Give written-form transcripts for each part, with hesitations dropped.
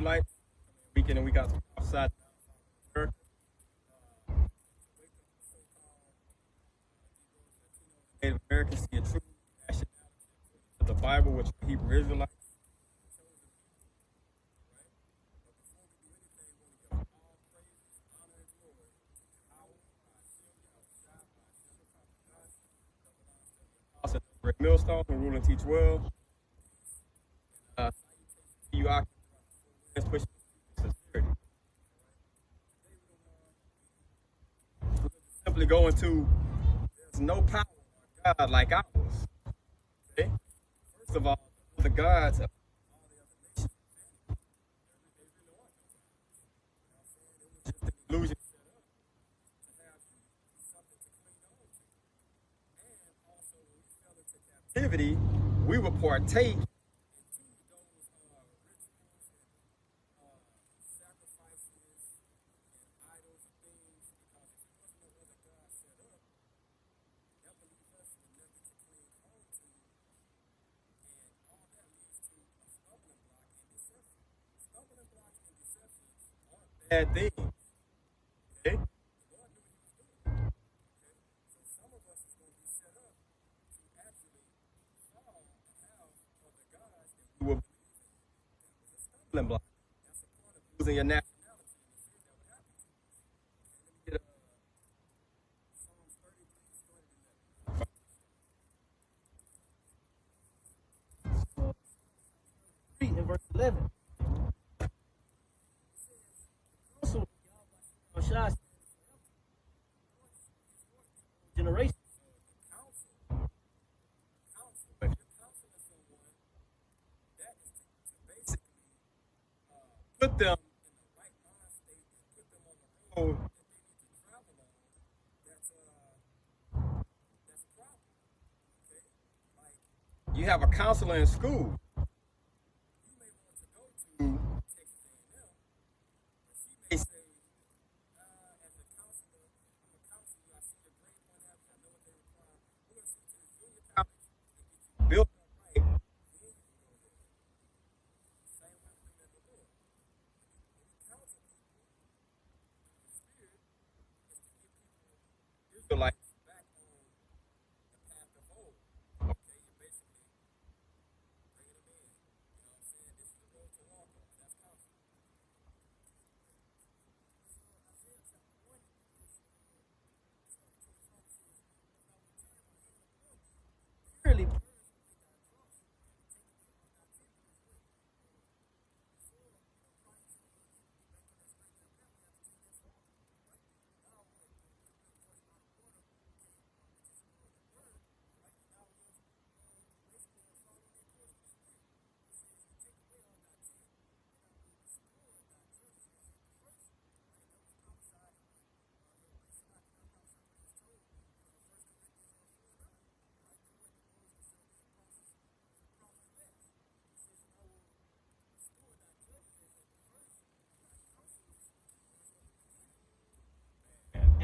Israelites. Week in and week out to prophesy to America. Native Americans see a true nationality of the Bible, which are Hebrew Israelites. Great millstone who rule and teach well. You occupy pushing sincerity. Simply go into there's no power on God like ours. Okay? First of all, the gods of illusion activity, we will partake bad things. Okay? You will stumbling block. Losing your nationality. In verse 11. Also, generation. Put them on the road you have a counselor in school. Built right. Israelites back on the path of old. Okay, you basically bringing them in. You know what I'm saying? This is the road to walk on. That's counsel. Clearly,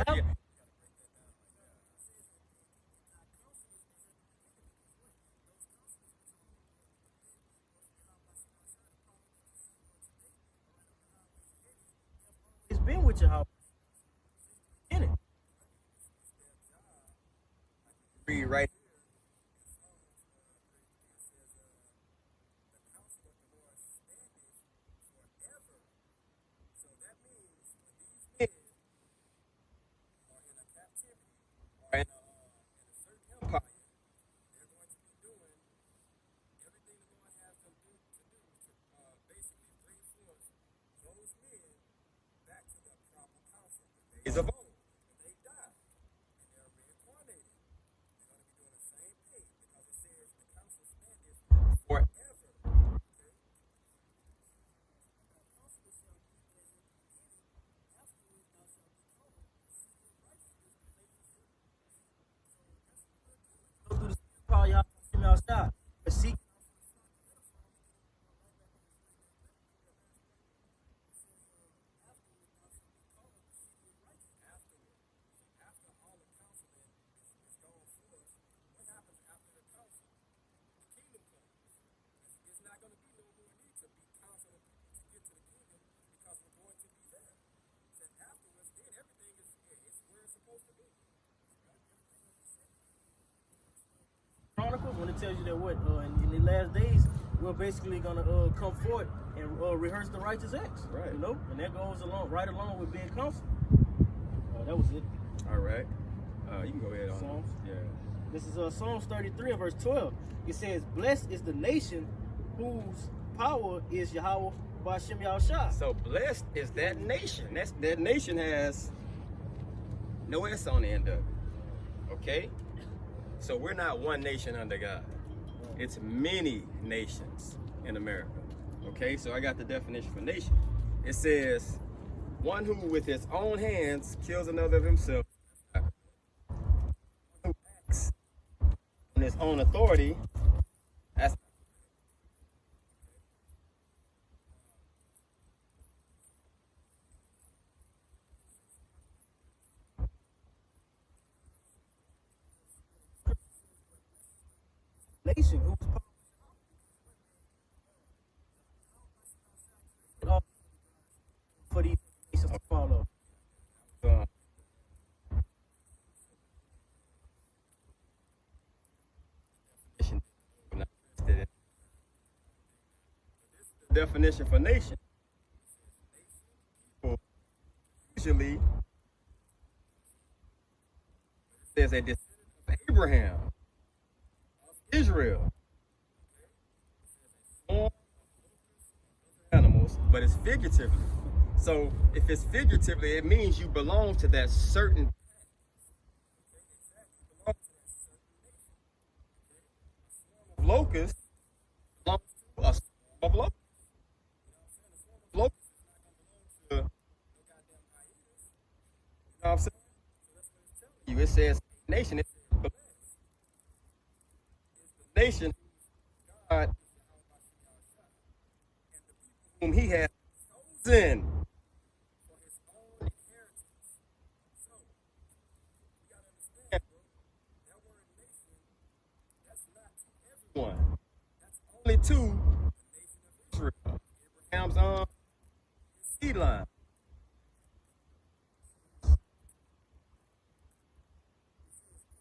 Yeah. it's been with your house. In it. Read right. In a certain empire, they're going to be doing everything the Lord has them to basically bring forth those men back to their proper counsel. The days of old, when they die and they're reincarnated, they're going to be doing the same thing because it says the counsel standeth forever. Okay? Go through the call y'all him outside. But seek After all the counseling is gone forth, what happens after the counsel? The kingdom comes. It's not going to be no more need to be counseling people to get to the kingdom. miracles when it tells you that what in the last days we're basically gonna come forth and rehearse the righteous acts. Right. You know, and that goes along with being counseled. That was it. All right. You can go ahead on Psalms. Yeah. This is Psalms 33 and verse 12. It says, "Blessed is the nation whose power is Yahweh B'Shem Yahushua." So blessed is that nation. That nation has no S on the end of it. Okay? So we're not one nation under God. It's many nations in America. Okay? So I got the definition for nation. It says, one who with his own hands kills another of himself. Who acts on his own authority. That's Nation whose power for these nations to follow. uh, definition for nation. People usually there's a descendant of Abraham, of Israel, form of animals, but it's figuratively. So if it's figuratively, it means you belong to that certain locust belongs to a swarm of locusts. Locust is not going to belong to no goddamn hyenas. You know what I'm saying? So that's what it's telling you. It says nation. It says blessed is the nation God is and the people whom He has chosen for His own inheritance. So you gotta understand, bro. That word nation, that's not to everyone. That's only to the nation of Israel. Abraham's seed line.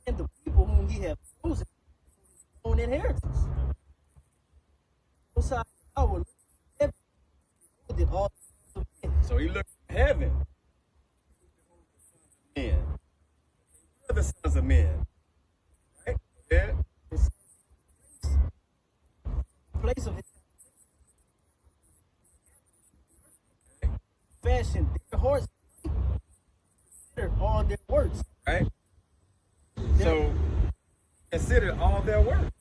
And the people whom he has chosen for his own inheritance. Most High Yahweh looked from heaven, and beholded all the sons of men. So He looked from heaven. Men. We're the sons of men. Right? Yeah. His place of his fashioned their hearts, considered all their works. Right? So consider all their work.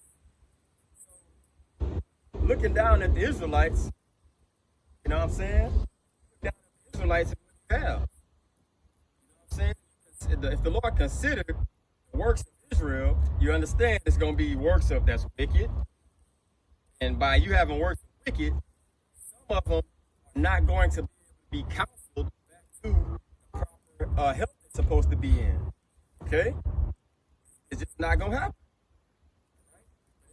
Looking down at the Israelites, you know what I'm saying? Look down at the Israelites and what you have. You know what I'm saying? If the Lord considered the works of Israel, you understand it's going to be works of that's wicked. And by you having works of wicked, some of them are not going to be counseled back to the proper health it's supposed to be in. Okay? It's just not going to happen.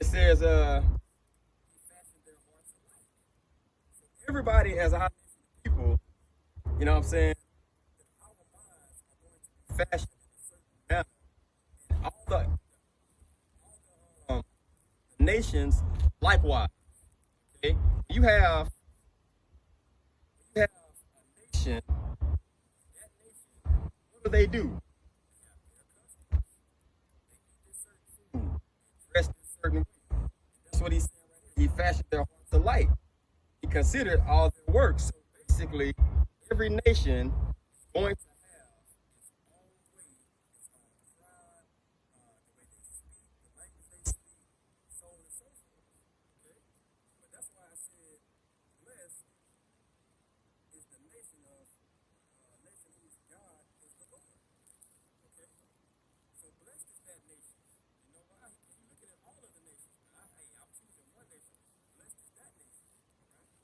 It says, He fashioned their hearts alike. So everybody as a high nation of people, you know what I'm saying? Our minds are going to be fashioned in a certain manner. And all the nations likewise. Okay? You have a nation, that nation, what do? They have their customs. They eat this certain food. They dress this certain way. That's what he's saying right here. He fashioned their hearts alike. He considered all their works. So basically, every nation is going to have its own way, its own pride, the way they speak, the language they speak, so on and so forth. Okay? But that's why I said, blessed is the nation whose God is the Lord. Okay? So blessed is that nation. You know why? He's looking at all of the nations. But I'm choosing one nation. Blessed is that nation. All right?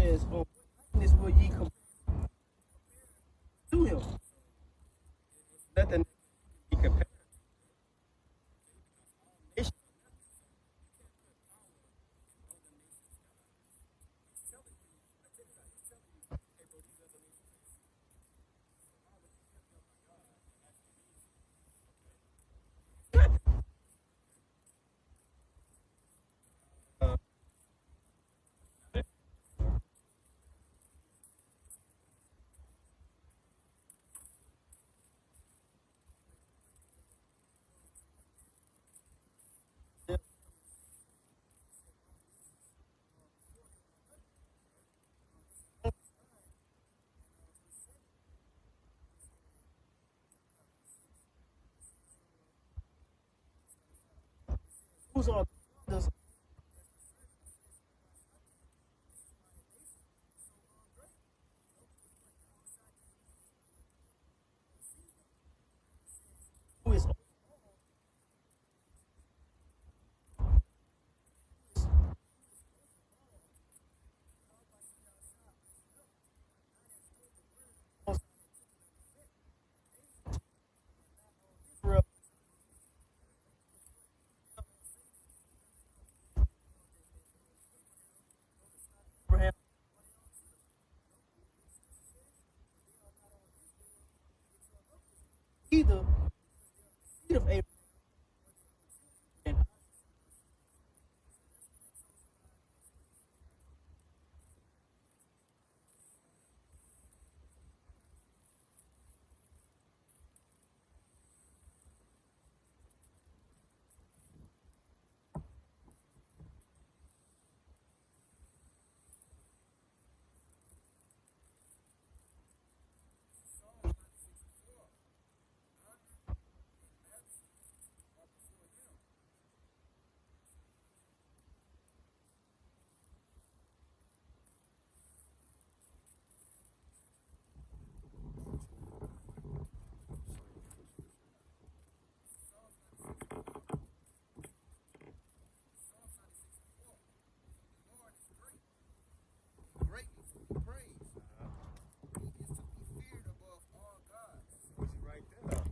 says, "On what likeness will ye compare to him?" Nothing be compared. Nations Whose are the fathers? Who is Israel? Abraham, either seed of Abraham and greatly to be praised. He is to be feared above all gods. Which is right there. The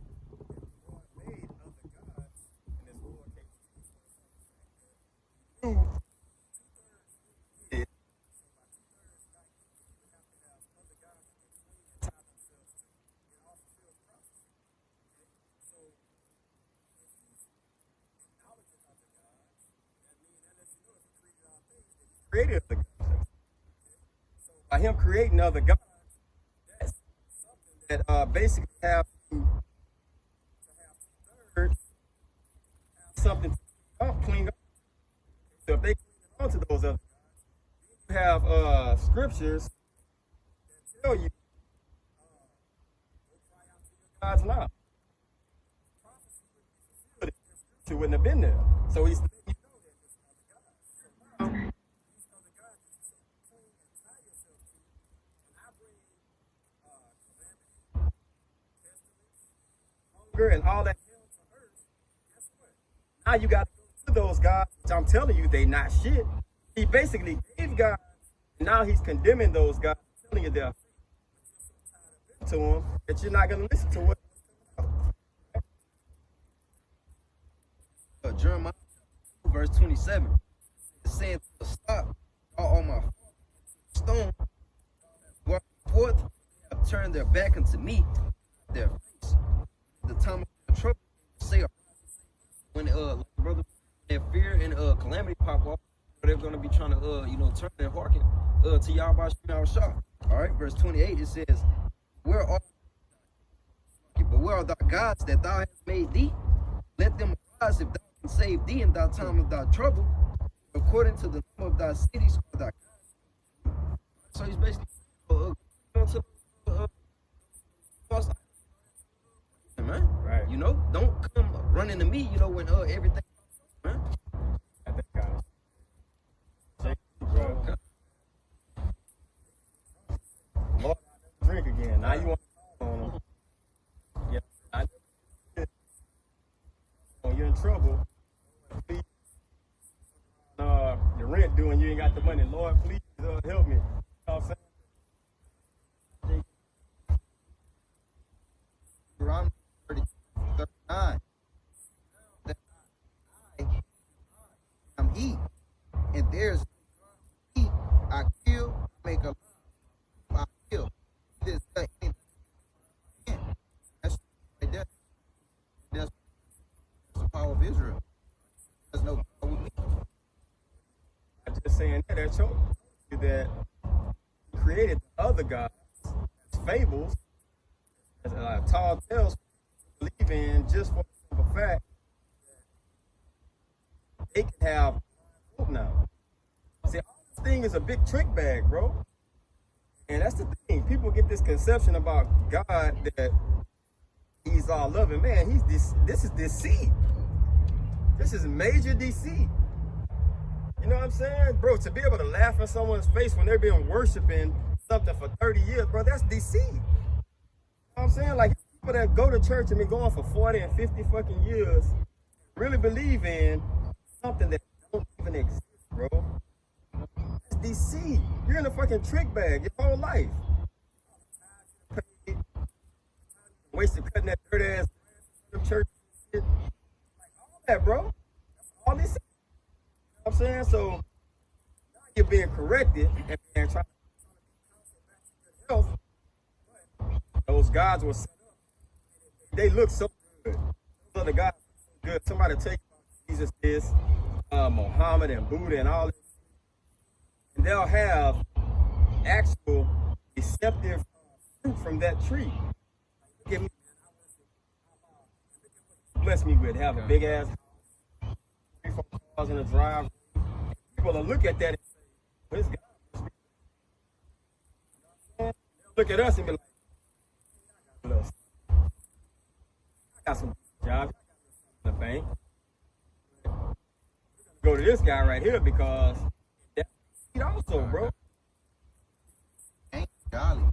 Lord made other gods, and this lowercase g. So two-thirds did. So by two-thirds not equal, you would have to have other gods that they cling and tie themselves to. It all fulfills prophecy. Okay? So if he's acknowledging other gods, that lets you know if he created all things, that he's created other gods. By him creating other gods, that's something that basically have to have two-thirds, have something to cling on. So if they cling on to those other gods, then you have scriptures that tell you, go cry out to your gods now. Prophecy wouldn't be fulfilled if their scripture wouldn't have been there. So he's letting you know that there's other gods. So now, these other gods that you so cling and tie yourself to, when I bring calamity, pestilence, hunger, and all that hell to earth, guess what? Now you got to go to those gods, which I'm telling you, they not shit. He basically gave gods, and now he's condemning those gods, telling you they're fake. But you're so tied up into them that you're not going to listen to what's coming out. Jeremiah 2, verse 27. It says, "Stop all my stone, walk forth, they have turned their back unto me, their face. The time of their trouble, say, when brother, their fear and calamity pop off, they're gonna be trying to turn and hearken to Yahweh Shah. All right, verse 28. It says, "Where are thy gods that thou hast made thee? Let them arise if thou can save thee in thy time of thy trouble, according to the number of thy cities or thy gods." So he's basically to false idols, man. Right. Don't come running to me, when everything, man. I think kind of. Bro. Lord, I never drink again. Now you want to call on him. Yeah, I when you're in trouble, please, your rent due and you ain't got the money. Lord, please help me. make a I will. This anything in. That's right there. That's the power of Israel. There's no power with me. I'm just saying that shows you that he created the other gods as fables, as tall tales to believe in, just for the simple fact that they can have hope now. See, all this thing is a big trick bag, bro. And that's the thing. People get this conception about God that he's all loving. Man, this is deceit. This is major deceit. You know what I'm saying? Bro, to be able to laugh in someone's face when they've been worshiping something for 30 years, bro, that's deceit. You know what I'm saying? Like, people that go to church and been going for 40 and 50 fucking years really believe in something that don't even exist, bro. That's deceit. You're in a fucking trick bag your whole life. Wasted cutting that dirt ass grass in church shit. Like all that, bro. That's all this is. You know what I'm saying? So now you're being corrected and trying to be counseled back to good health. But those gods were set up. They look so good. Those other gods look so good. Somebody tell you about Jesus is Muhammad and Buddha and all this. And they'll have actual deceptive fruit from that tree. Give me, bless me with have a big ass house, 3-4 cars in a drive. People will look at that and say, "This guy must be." They'll look at us and be like, "I got some jobs, in the bank. Go to this guy right here because that's also, bro." Ain't golly.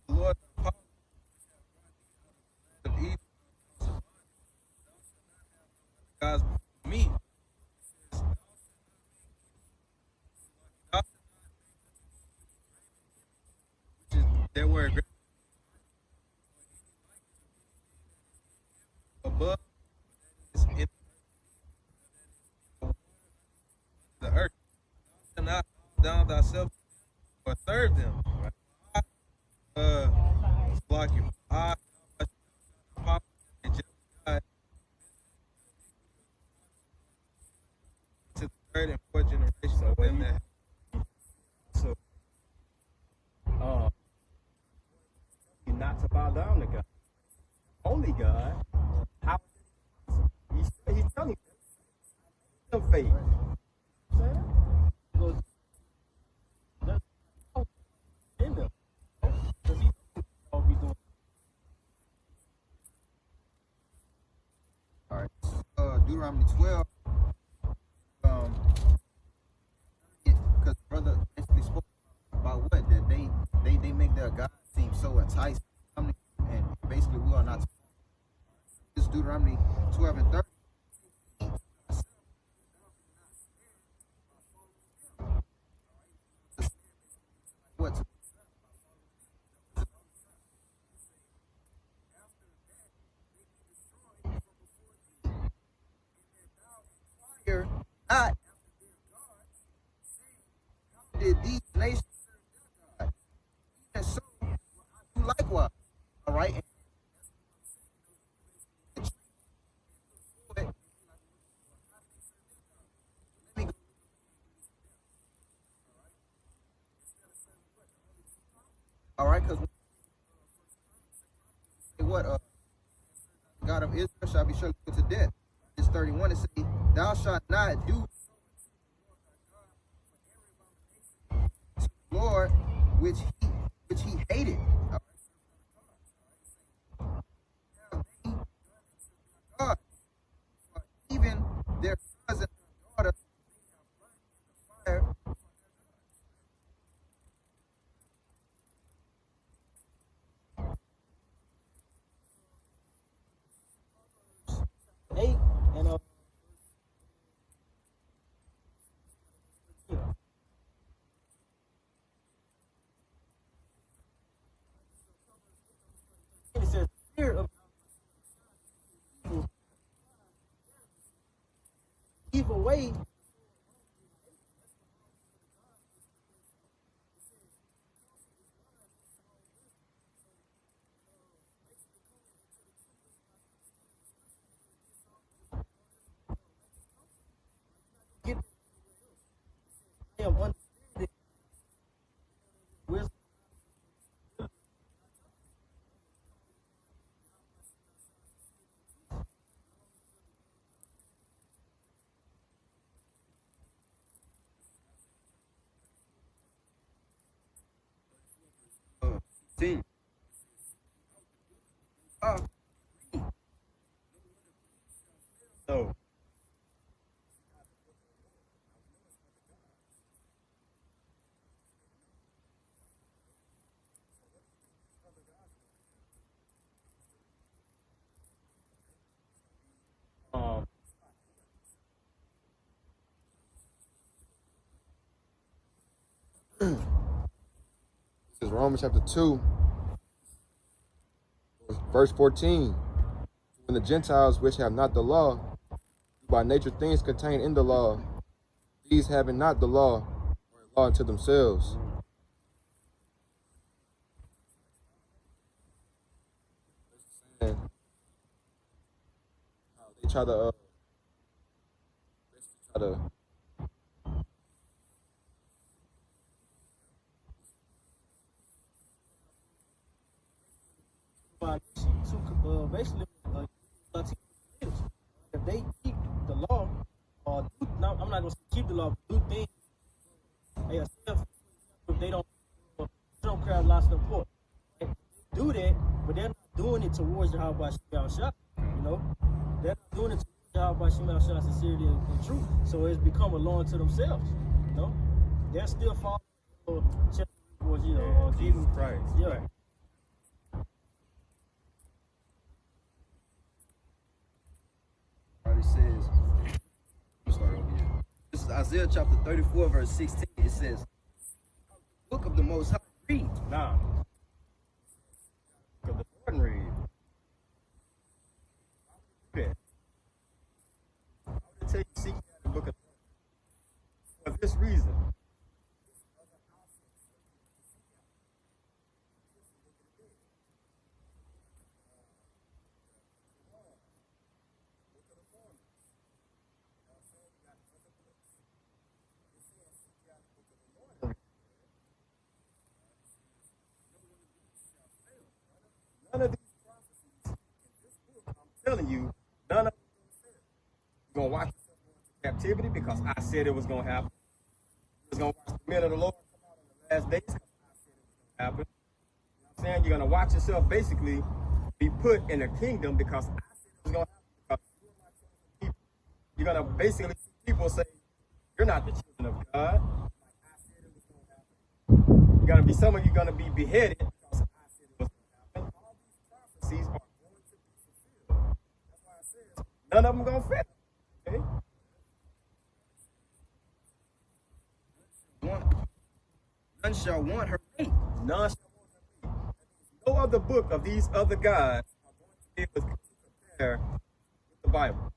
Lord, of evil, God's me. Which is that word above is in the earth. Thou shalt not bow down thyself or serve them. Salachya. And just God to the third and fourth generation of them that So, not to bow down to God, only God. How he's telling them faith. You know what I'm saying? In them. All right. Deuteronomy 12. Because brother basically spoke about what that they make their God seem so enticing, and basically we are not. This Deuteronomy 12 and 30. What? Not did these nations serve their God. Even so, will I do likewise. All right. Let me go. All right, because what God of Israel shall be surely put to death. It's 31. It says, "Thou shalt not do to the Lord which he hated." All right. God, for even their sons and their daughters they have burnt in the fire. Eight and it says fear of give away. Get I am understanding wisdom. uh, 16. So, um, This is Romans chapter 2, verse 14. When the Gentiles which have not the law, do by nature things contained in the law, these having not the law, are a law unto themselves. And how they try to basically try to Basically, if they keep the law, or do, no, I'm not gonna say keep the law, but do things they are self. If they don't crowd lots of pork, right? Do that, but they're not doing it towards Yahweh Shah. You know, they're not doing it towards Yahweh Shah sincerity and truth. So it's become a law unto themselves. You know, they're still following towards Jesus Christ. Yeah. It says, I'm start over here. This is Isaiah chapter 34, verse 16. It says, book of the Most High, read. Nah. Because the Lord read. Okay. I would tell you, seek out the book of for this reason. None of these prophecies in this book, I'm telling you, none of them you're going to watch yourself go into captivity because I said it was going to happen. You're going to watch the men of the Lord come out in the last days because I said it was going to happen. You know what I'm saying? You're going to watch yourself basically be put in a kingdom because I said it was going to happen because you are my chosen people. You're going to basically see people say, you're not the children of God. Like I said it was going to happen. You're going to be, some of you going to be beheaded because I said it was going to happen. All these prophecies are going to be fulfilled. That's why it says none of them going to fit. Okay? None shall want her mate. None shall want her mate. That means no other book of these other gods are going to be able to compare with the Bible.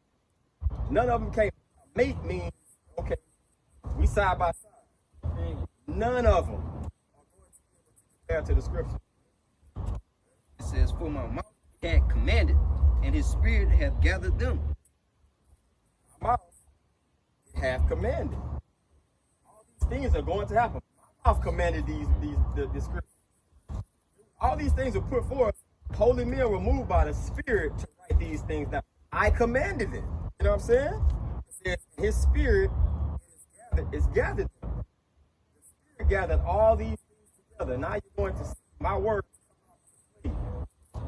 None of them came. Mate means, okay, we side by side. None of them are going to be able to compare to the scripture. It says, for my mouth had commanded, and his spirit hath gathered them. My mouth hath commanded. All these things are going to happen. My mouth commanded the scripture. All these things are put forth. Holy men were moved by the Spirit to write these things down. I commanded it. You know what I'm saying? It says his spirit is gathered. The spirit gathered all these things together. Now you're going to see my word come out complete.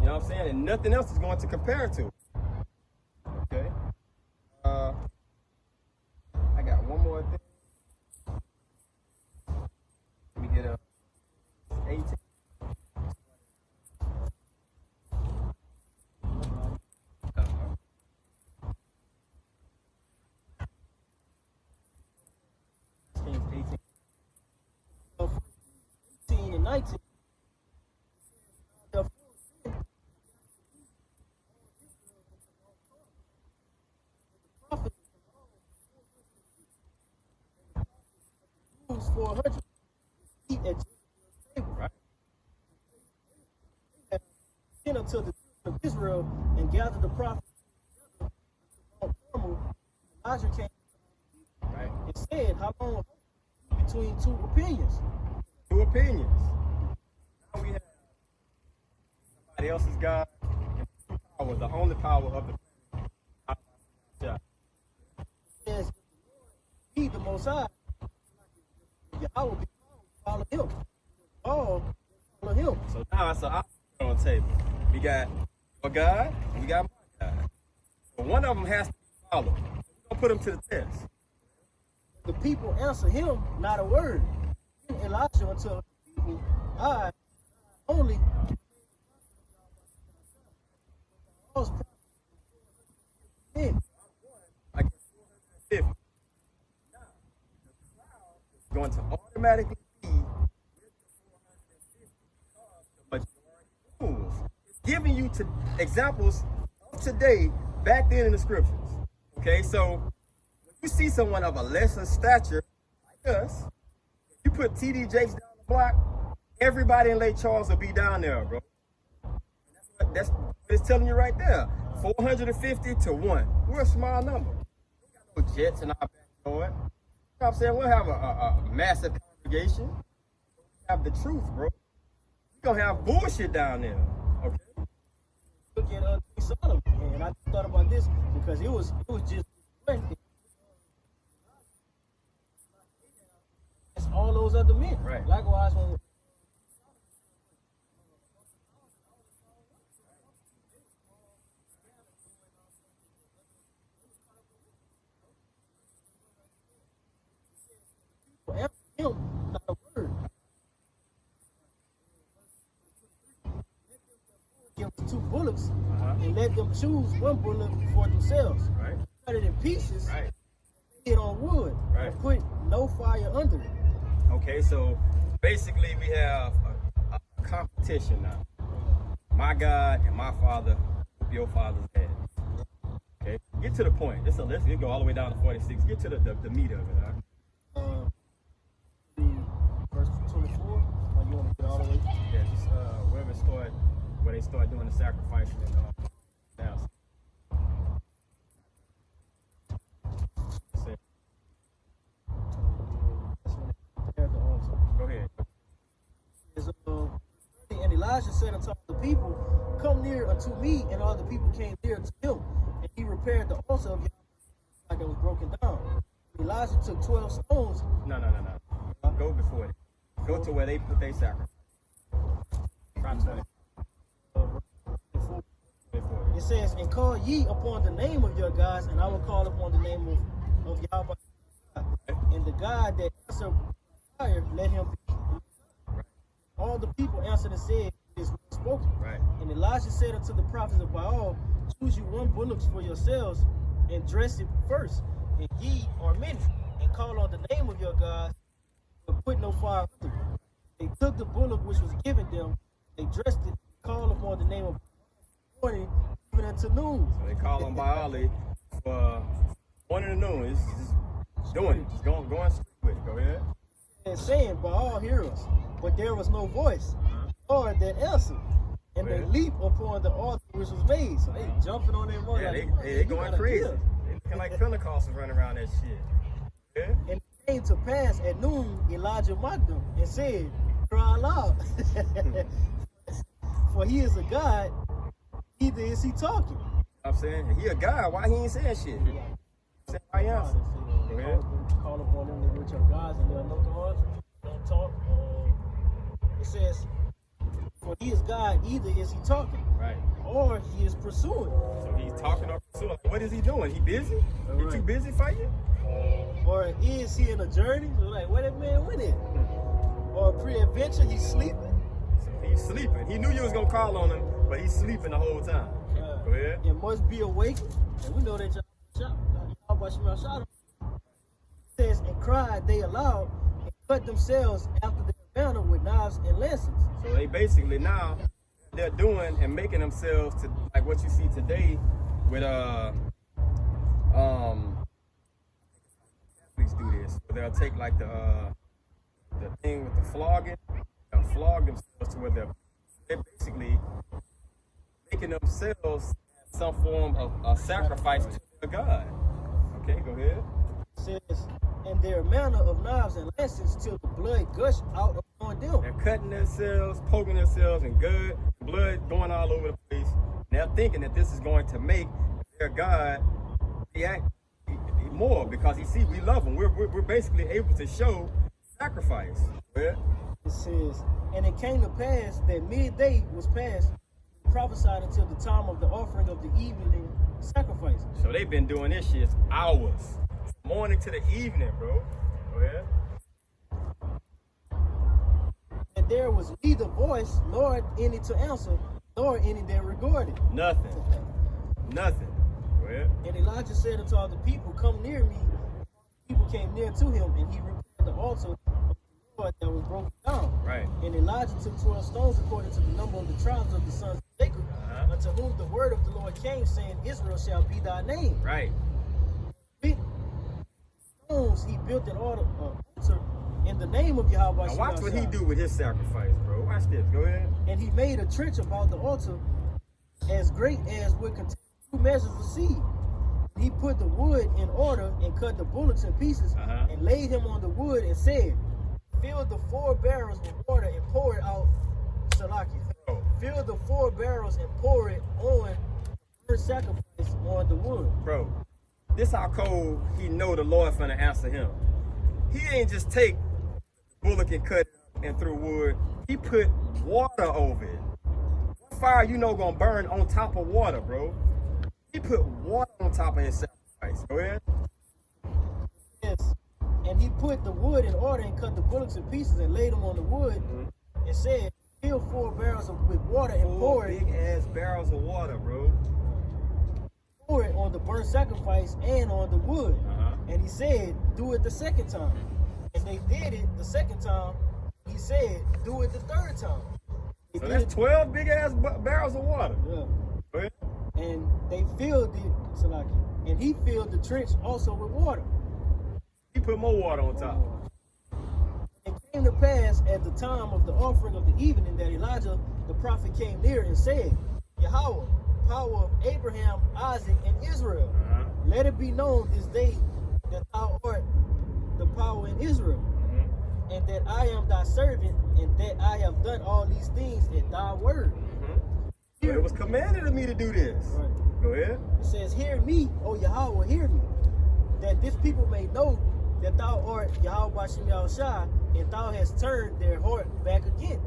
You know what I'm saying? And nothing else is going to compare to. Okay. I got one more thing. Let me get a 18. So 18 and 19. The prophet 400 eat at Jezebel's table. Right. They had sent unto the children of Israel and gathered the prophets together unto Mount Carmel. Elijah came Right. and said, how long between two opinions? Two opinions. Now we have somebody else's God and true power, the only power of the planet. Says, if the Lord be the Most High, Yahweh be follow him. All follow him. So now it's an option on the table. We got your God and we got my God. So one of them has to be followed. So we're gonna put him to the test. The people answer him not a word. Then Elijah unto the people, I only those prophets men. I get 450. Now, the crowd is going to automatically be with the 450 because the majority rules. It's giving you examples of today, back then in the scriptures. Okay, so when you see someone of a lesser stature, like us, if you put TD Jakes down the block, everybody in Lake Charles will be down there, bro. And that's what it's telling you right there. 450 to 1. We're a small number. We got no jets in our backyard. You know what I'm saying? We'll have a massive congregation. We have the truth, bro. We're going to have bullshit down there. Okay? Look at King Solomon, and I thought about this because it was just it's all those other men. Right. Likewise, when answer him not a word. Give us 2 bullocks and let them choose 1 bullock for themselves. Right. Cut it in pieces, Right. hit on wood, Right. and put no fire under it. Okay, so basically we have a competition now. My God and my father, your father's head. Okay, get to the point. Let's go all the way down to 46. Get to the meat of it. Huh? Verse 24, or you want to get all the way? Yeah, just where they start doing the sacrificing and now. Go ahead. And Elijah said unto the people, come near unto me, and all the people came near to him, and he repaired the altar of Yahweh like it was broken down. Elijah took 12 stones. No. Go before it. Go to where they put their sacrifice. Try 20. It says, and call ye upon the name of your gods, and I will call upon the name of Yahweh. And the God that answered fire, let him be. All the people answered and said, it is spoken. Right. And Elijah said unto the prophets of Baal, choose you 1 bullock for yourselves, and dress it first, and ye are many, and call on the name of your gods, but put no fire under it. They took the bullock which was given them, they dressed it, called upon the name of morning, even unto noon. So they call on Baali for morning to noon. It's just doing it. Just going straight with it. Go ahead. And saying, Baal, hear us. But there was no voice, or that answered. And they leap upon the altar which was made. So they jumping on their mother. Yeah, like, they going crazy. They looking like Pentecostals running around that shit. Yeah? And it came to pass at noon, Elijah mocked them and said, cry aloud. For he is a God, neither is he talking. I'm saying, he a God, why he ain't saying shit? Say, why he answer? Go ahead. Call upon them which are gods, and they'll know the hearts. Don't talk. It says, for he is God, either is he talking, Right. or he is pursuing. So he's talking or pursuing. What is he doing? He busy? He Right. too busy fighting? Or is he in a journey? So like, where that man went in? Or pre-adventure, he's sleeping. So he's sleeping. He knew you was gonna call on him, but he's sleeping the whole time. Go ahead. It must be awakened. And we know that y'all shot him. It says, and cried they aloud, and cut themselves after their banner with knives and lances. So they basically now they're doing and making themselves to like what you see today with Catholics do this. They'll take like the the thing with the flogging, they'll flog themselves to where they're basically making themselves some form of a sacrifice to their God. Okay, go ahead. It says, and their manner of knives and lances till the blood gush out upon them. They're cutting themselves, poking themselves, and blood going all over the place. And they're thinking that this is going to make their God react more because he see we love him. We're basically able to show sacrifice. Yeah. It says, and it came to pass that midday was past, prophesied until the time of the offering of the evening sacrifice. So they've been doing this shit hours, from morning to the evening, bro. Go ahead. And there was neither voice nor any to answer, nor any that regarded. Nothing. Nothing. Go ahead. And Elijah said unto all the people, come near me. The people came near to him, and he repaired the altar of the Lord that was broken down. Right. And Elijah took 12 stones according to the number of the tribes of the sons of Jacob, unto whom the word of the Lord came, saying, Israel shall be thy name. Right. With stones he built an altar in the name of Yahweh. Now watch what he do with his sacrifice, bro. Watch this. Go ahead. And he made a trench about the altar as great as would contain 2 measures of seed. He put the wood in order and cut the bullocks in pieces and laid him on the wood and said, fill the 4 barrels with water and pour it out. Salachya. Fill the 4 barrels and pour it on the sacrifice on the wood. Bro, this how cold he know the Lord finna answer him. He ain't just take the bullock and cut it and threw wood. He put water over it. What fire you know gonna burn on top of water, bro? He put water on top of his sacrifice. Go ahead. Yes. And he put the wood in order and cut the bullocks in pieces and laid them on the wood and said, fill 4 barrels with water and pour it. Big ass barrels of water, bro. Pour it on the burnt sacrifice and on the wood. And he said, do it the second time. And they did it the second time. He said, do it the third time. So that's 12 big ass barrels of water. Yeah. Go ahead. And they filled it, Salachya. And he filled the trench also with water. He put more water on top. It came to pass at the time of the offering of the evening that Elijah the prophet came near and said, Yahweh, power of Abraham, Isaac, and Israel, let it be known this day that thou art the power in Israel, and that I am thy servant, and that I have done all these things at thy word. So it was commanded of me to do this. Right. Go ahead. It says, hear me, O Yahweh, hear me, that this people may know that thou art Yahweh Shem Yahushua, and thou hast turned their heart back again.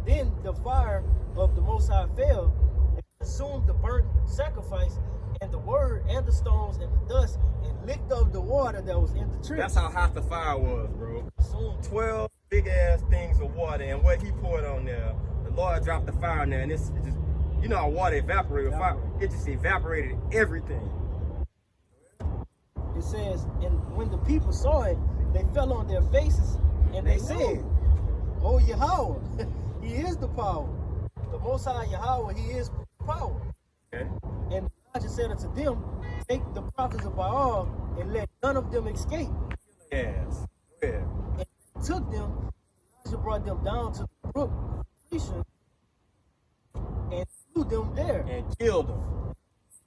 Then the fire of the Most High fell and consumed the burnt sacrifice and the word and the stones and the dust and licked up the water that was in the trench. That's how hot the fire was, bro. Consumed. 12 big ass things of water, and what he poured on there, the Lord dropped the fire in there, and it just, you know how water evaporates. Fire, it just evaporated everything. It says, and when the people saw it, they fell on their faces and they said, Oh Yahweh, he is the power. The Most High Yahweh, he is power. Okay. And Elijah said unto them, take the prophets of Baal and let none of them escape. Yes. Yeah. And he took them, Elijah brought them down to the brook Kishon, and slew them there. And killed them.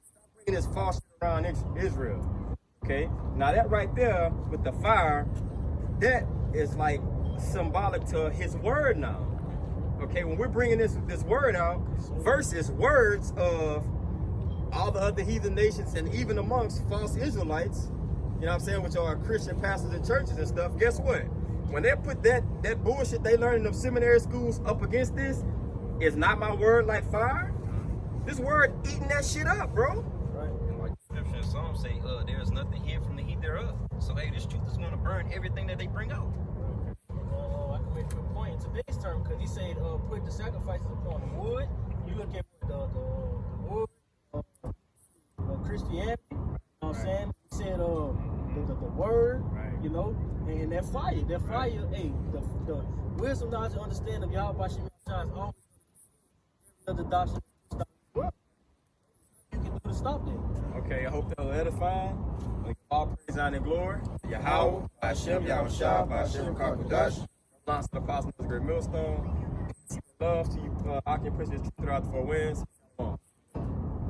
Stop bringing this false shit around Israel. Okay. Now that right there with the fire, that is like symbolic to his word now. Okay, when we're bringing this word out versus words of all the other heathen nations and even amongst false Israelites, you know what I'm saying, with your Christian pastors and churches and stuff, guess what? When they put that bullshit they learn in them seminary schools up against this, is not my word like fire? This word eating that shit up, bro. Right. And like the scripture in Psalm say, there is nothing hid from the heat thereof. So hey, this truth is going to burn everything that they bring out. I can make a good point in today's term because he said put the sacrifices upon the wood. You look at the wood of Christianity, you know what I'm saying? He said the word, you know, and that fire, hey, the wisdom, knowledge, and understanding of Yahweh Shem Yahushua is always the doctrine. You can do to stop that. Okay, I hope that will edify. All praise, honor, and glory. Yahweh, Hashem, Yahushua, Hashem, Kakodash. Lots of the Cosmos Great Millstone. Peace and love to you. I can appreciate you throughout the 4 winds. Shalom.